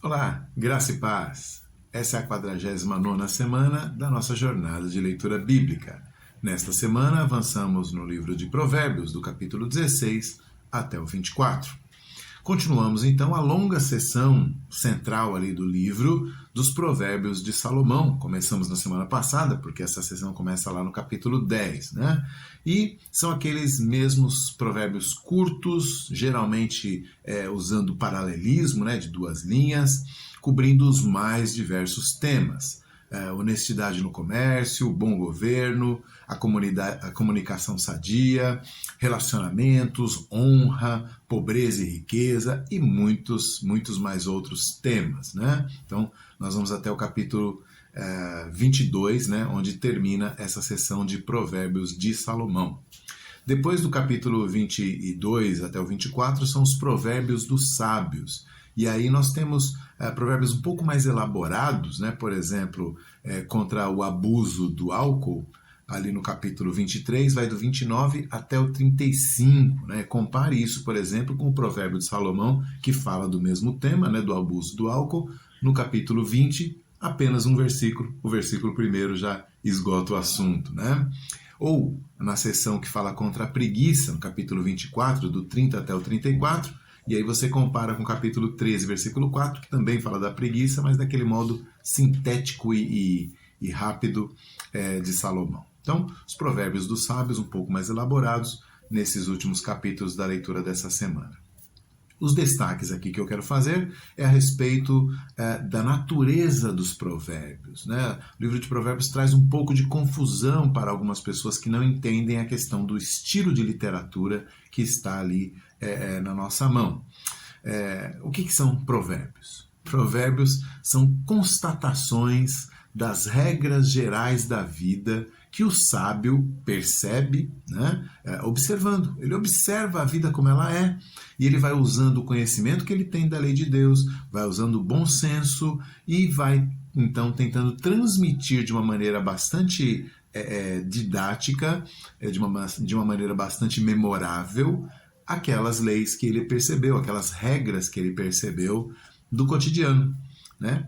Olá, graça e paz. Essa é a 49ª semana da nossa jornada de leitura bíblica. Nesta semana, avançamos no livro de Provérbios, do capítulo 16 até o 24. Continuamos, então, a longa sessão central ali do livro dos Provérbios de Salomão. Começamos na semana passada, porque essa sessão começa lá no capítulo 10, né? E são aqueles mesmos provérbios curtos, geralmente usando paralelismo, né, de duas linhas, cobrindo os mais diversos temas. Honestidade no comércio, bom governo, a comunicação sadia, relacionamentos, honra, pobreza e riqueza e muitos mais outros temas, né? Então, nós vamos até o capítulo 22, né, onde termina essa sessão de Provérbios de Salomão. Depois do capítulo 22 até o 24 são os Provérbios dos Sábios. E aí nós temos provérbios um pouco mais elaborados, né? Por exemplo, contra o abuso do álcool, ali no capítulo 23, vai do 29 até o 35. Né? Compare isso, por exemplo, com o provérbio de Salomão, que fala do mesmo tema, né? Do abuso do álcool. No capítulo 20, apenas um versículo. O versículo primeiro já esgota o assunto, né? Ou na seção que fala contra a preguiça, no capítulo 24, do 30 até o 34, e aí você compara com o capítulo 13, versículo 4, que também fala da preguiça, mas daquele modo sintético e rápido de Salomão. Então, os provérbios dos sábios, um pouco mais elaborados, nesses últimos capítulos da leitura dessa semana. Os destaques aqui que eu quero fazer é a respeito da natureza dos provérbios, né? O livro de Provérbios traz um pouco de confusão para algumas pessoas que não entendem a questão do estilo de literatura que está ali na nossa mão. O que são provérbios? Provérbios são constatações das regras gerais da vida que o sábio percebe, né, observando. Ele observa a vida como ela é e ele vai usando o conhecimento que ele tem da lei de Deus, vai usando o bom senso e vai, então, tentando transmitir de uma maneira bastante didática, de uma maneira bastante memorável, aquelas leis que ele percebeu, aquelas regras que ele percebeu do cotidiano, né?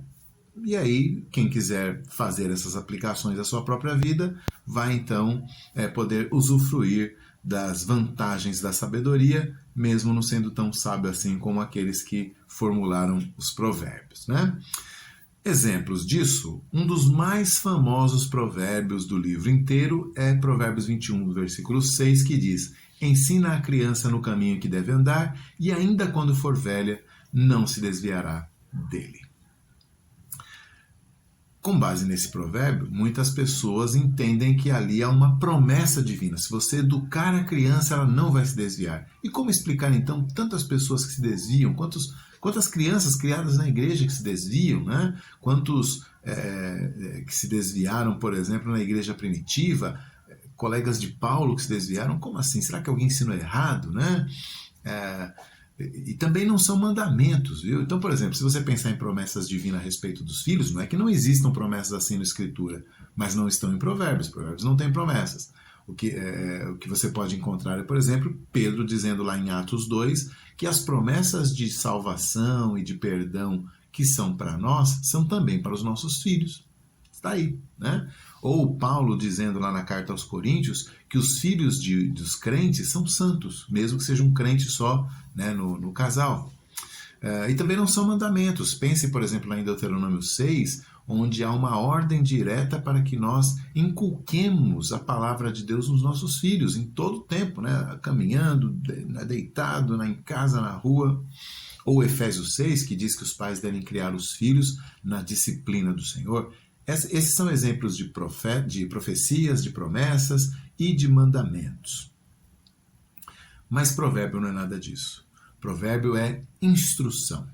E aí, quem quiser fazer essas aplicações à sua própria vida, vai então poder usufruir das vantagens da sabedoria, mesmo não sendo tão sábio assim como aqueles que formularam os provérbios, né? Exemplos disso, um dos mais famosos provérbios do livro inteiro é Provérbios 21, versículo 6, que diz: ensina a criança no caminho que deve andar, e ainda quando for velha, não se desviará dele. Com base nesse provérbio, muitas pessoas entendem que ali há uma promessa divina. Se você educar a criança, ela não vai se desviar. E como explicar, então, tantas pessoas que se desviam? Quantas crianças criadas na igreja que se desviam, né? Quantos que se desviaram, por exemplo, na igreja primitiva? Colegas de Paulo que se desviaram? Como assim? Será que alguém ensinou errado, né? E também não são mandamentos, viu? Então, por exemplo, se você pensar em promessas divinas a respeito dos filhos, não é que não existam promessas assim na Escritura, mas não estão em Provérbios. Provérbios não tem promessas. O que você pode encontrar é, por exemplo, Pedro dizendo lá em Atos 2 que as promessas de salvação e de perdão que são para nós, são também para os nossos filhos. Está aí, né? Ou Paulo dizendo lá na carta aos Coríntios que os filhos dos crentes são santos, mesmo que seja um crente só, né, no casal. E também não são mandamentos. Pense, por exemplo, lá em Deuteronômio 6, onde há uma ordem direta para que nós inculquemos a palavra de Deus nos nossos filhos, em todo o tempo, né? Caminhando, deitado, em casa, na rua. Ou Efésios 6, que diz que os pais devem criar os filhos na disciplina do Senhor. Esses são exemplos de profecias, de promessas e de mandamentos. Mas provérbio não é nada disso. Provérbio é instrução.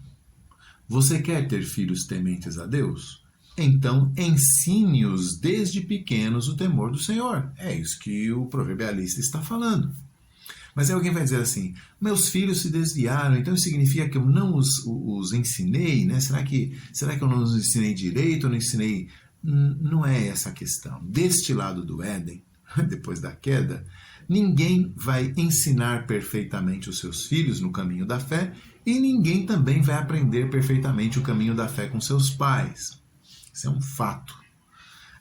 Você quer ter filhos tementes a Deus? Então ensine-os desde pequenos o temor do Senhor. É isso que o proverbialista está falando. Mas aí alguém vai dizer assim, meus filhos se desviaram, então isso significa que eu não os ensinei, né? Será que eu não os ensinei direito, eu não ensinei... Não é essa a questão. Deste lado do Éden, depois da queda, ninguém vai ensinar perfeitamente os seus filhos no caminho da fé E ninguém também vai aprender perfeitamente o caminho da fé com seus pais. Isso é um fato.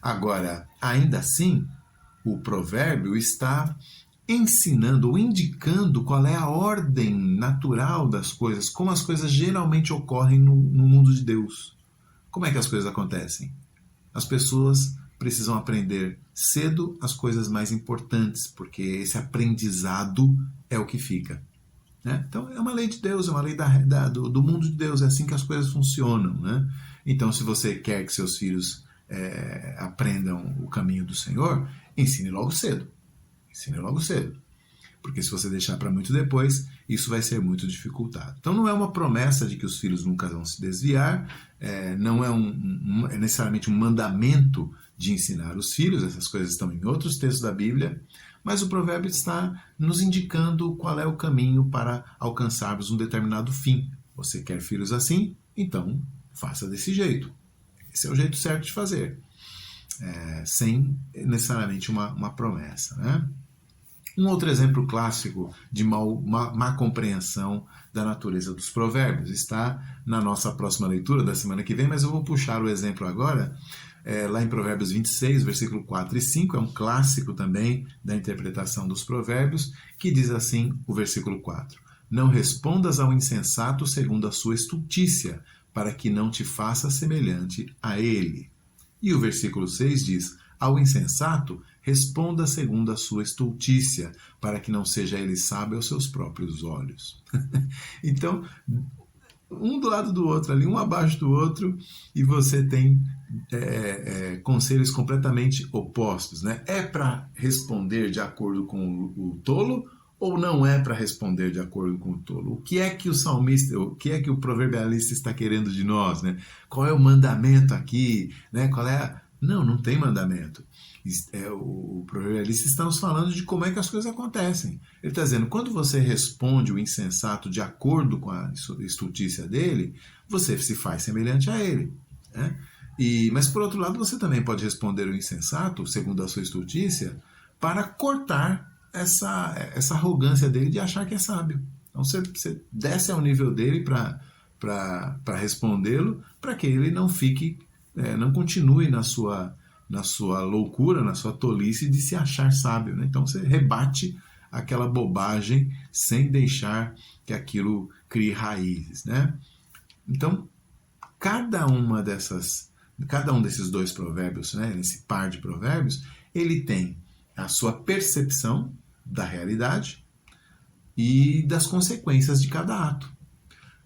Agora, ainda assim, o provérbio está ensinando ou indicando qual é a ordem natural das coisas, como as coisas geralmente ocorrem no mundo de Deus. Como é que as coisas acontecem? As pessoas precisam aprender cedo as coisas mais importantes, porque esse aprendizado é o que fica. Né? Então, é uma lei de Deus, é uma lei do mundo de Deus, é assim que as coisas funcionam. Né? Então, se você quer que seus filhos aprendam o caminho do Senhor, ensine logo cedo. Ensine logo cedo. Porque se você deixar para muito depois, isso vai ser muito dificultado. Então não é uma promessa de que os filhos nunca vão se desviar, não é necessariamente um mandamento de ensinar os filhos, essas coisas estão em outros textos da Bíblia, mas o provérbio está nos indicando qual é o caminho para alcançarmos um determinado fim. Você quer filhos assim? Então faça desse jeito. Esse é o jeito certo de fazer, sem necessariamente uma promessa, né? Um outro exemplo clássico de má compreensão da natureza dos provérbios está na nossa próxima leitura da semana que vem, mas eu vou puxar o exemplo agora, lá em Provérbios 26, versículo 4 e 5, é um clássico também da interpretação dos provérbios, que diz assim o versículo 4: Não respondas ao insensato segundo a sua estultícia, para que não te faça semelhante a ele. E o versículo 6 diz: Ao insensato, responda segundo a sua estultícia, para que não seja ele sábio aos seus próprios olhos. Então, um do lado do outro ali, um abaixo do outro, e você tem conselhos completamente opostos. Né? É para responder de acordo com o tolo ou não é para responder de acordo com o tolo? O que é que o salmista, o que é que o proverbialista está querendo de nós? Né? Qual é o mandamento aqui? Né? Não tem mandamento. O proverbialista está nos falando de como é que as coisas acontecem. Ele está dizendo, quando você responde o insensato de acordo com a estultícia dele, você se faz semelhante a ele. Né? Mas, por outro lado, você também pode responder o insensato, segundo a sua estultícia, para cortar essa arrogância dele de achar que é sábio. Então, você desce ao nível dele para respondê-lo, para que ele não fique, não continue na sua loucura, na sua tolice de se achar sábio. Né? Então você rebate aquela bobagem sem deixar que aquilo crie raízes. Né? Então, cada um desses dois provérbios, né, esse par de provérbios, ele tem a sua percepção da realidade e das consequências de cada ato.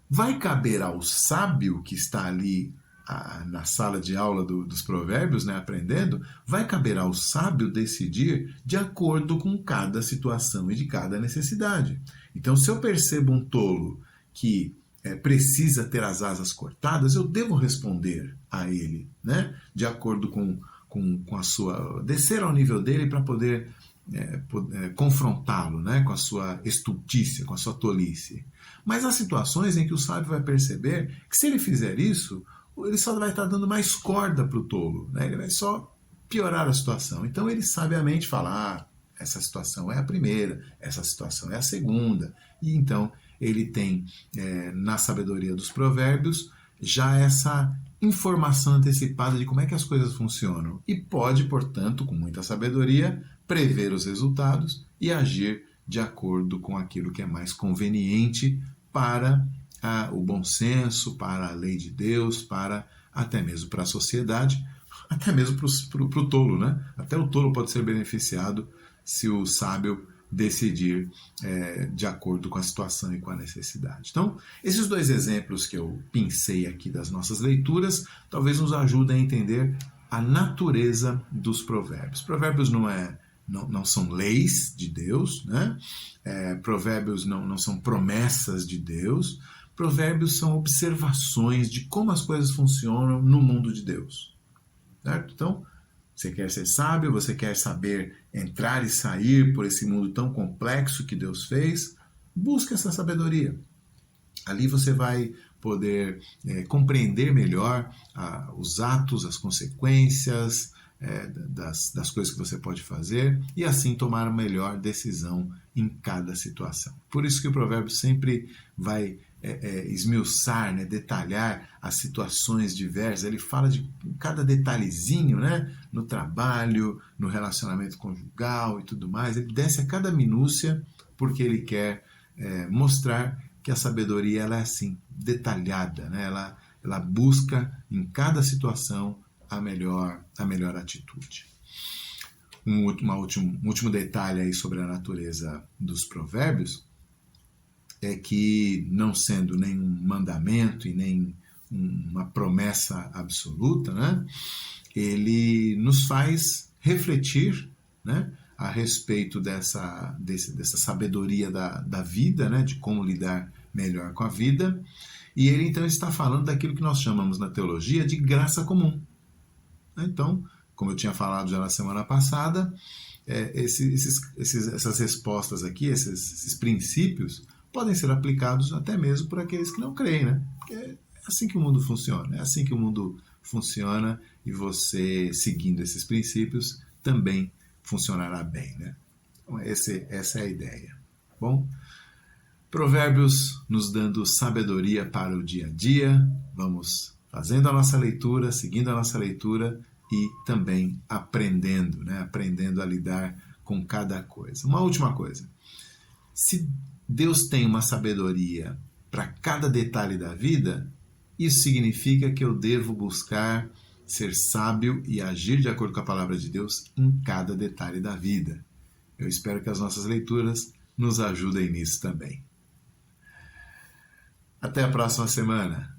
Vai caber ao sábio que está ali na sala de aula dos provérbios, né, aprendendo, vai caber ao sábio decidir de acordo com cada situação e de cada necessidade. Então, se eu percebo um tolo que precisa ter as asas cortadas, eu devo responder a ele, né, de acordo com a sua... descer ao nível dele para poder confrontá-lo, né, com a sua estultícia, com a sua tolice. Mas há situações em que o sábio vai perceber que se ele fizer isso, ele só vai estar dando mais corda para o tolo, né? Ele vai só piorar a situação. Então ele sabiamente fala, essa situação é a primeira, essa situação é a segunda. E então ele tem, na sabedoria dos provérbios, já essa informação antecipada de como é que as coisas funcionam. E pode, portanto, com muita sabedoria, prever os resultados e agir de acordo com aquilo que é mais conveniente para o bom senso, para a lei de Deus, até mesmo para a sociedade, até mesmo para o tolo. Né? Até o tolo pode ser beneficiado se o sábio decidir de acordo com a situação e com a necessidade. Então, esses dois exemplos que eu pincei aqui das nossas leituras, talvez nos ajudem a entender a natureza dos provérbios. Provérbios não são leis de Deus, né? Provérbios não são promessas de Deus. Provérbios são observações de como as coisas funcionam no mundo de Deus. Certo? Então, você quer ser sábio, você quer saber entrar e sair por esse mundo tão complexo que Deus fez, busque essa sabedoria. Ali você vai poder compreender melhor os atos, as consequências das coisas que você pode fazer e assim tomar a melhor decisão em cada situação. Por isso que o provérbio sempre vai esmiuçar, né, detalhar as situações diversas. Ele fala de cada detalhezinho, né, no trabalho, no relacionamento conjugal e tudo mais. Ele desce a cada minúcia porque ele quer mostrar que a sabedoria ela é assim, detalhada, né? Ela busca em cada situação a melhor atitude. Um último detalhe aí sobre a natureza dos provérbios é que, não sendo nenhum mandamento e nem uma promessa absoluta, né, ele nos faz refletir, né, a respeito dessa sabedoria da vida, né, de como lidar melhor com a vida. E ele então está falando daquilo que nós chamamos na teologia de graça comum. Então, como eu tinha falado já na semana passada, essas respostas aqui, esses princípios, podem ser aplicados até mesmo por aqueles que não creem, né? Porque é assim que o mundo funciona, é assim que o mundo funciona e você, seguindo esses princípios, também funcionará bem, né? Então, essa é a ideia. Bom, Provérbios nos dando sabedoria para o dia a dia. Vamos fazendo a nossa leitura, seguindo a nossa leitura e também aprendendo, né? Aprendendo a lidar com cada coisa. Uma última coisa. Se Deus tem uma sabedoria para cada detalhe da vida, isso significa que eu devo buscar ser sábio e agir de acordo com a palavra de Deus em cada detalhe da vida. Eu espero que as nossas leituras nos ajudem nisso também. Até a próxima semana.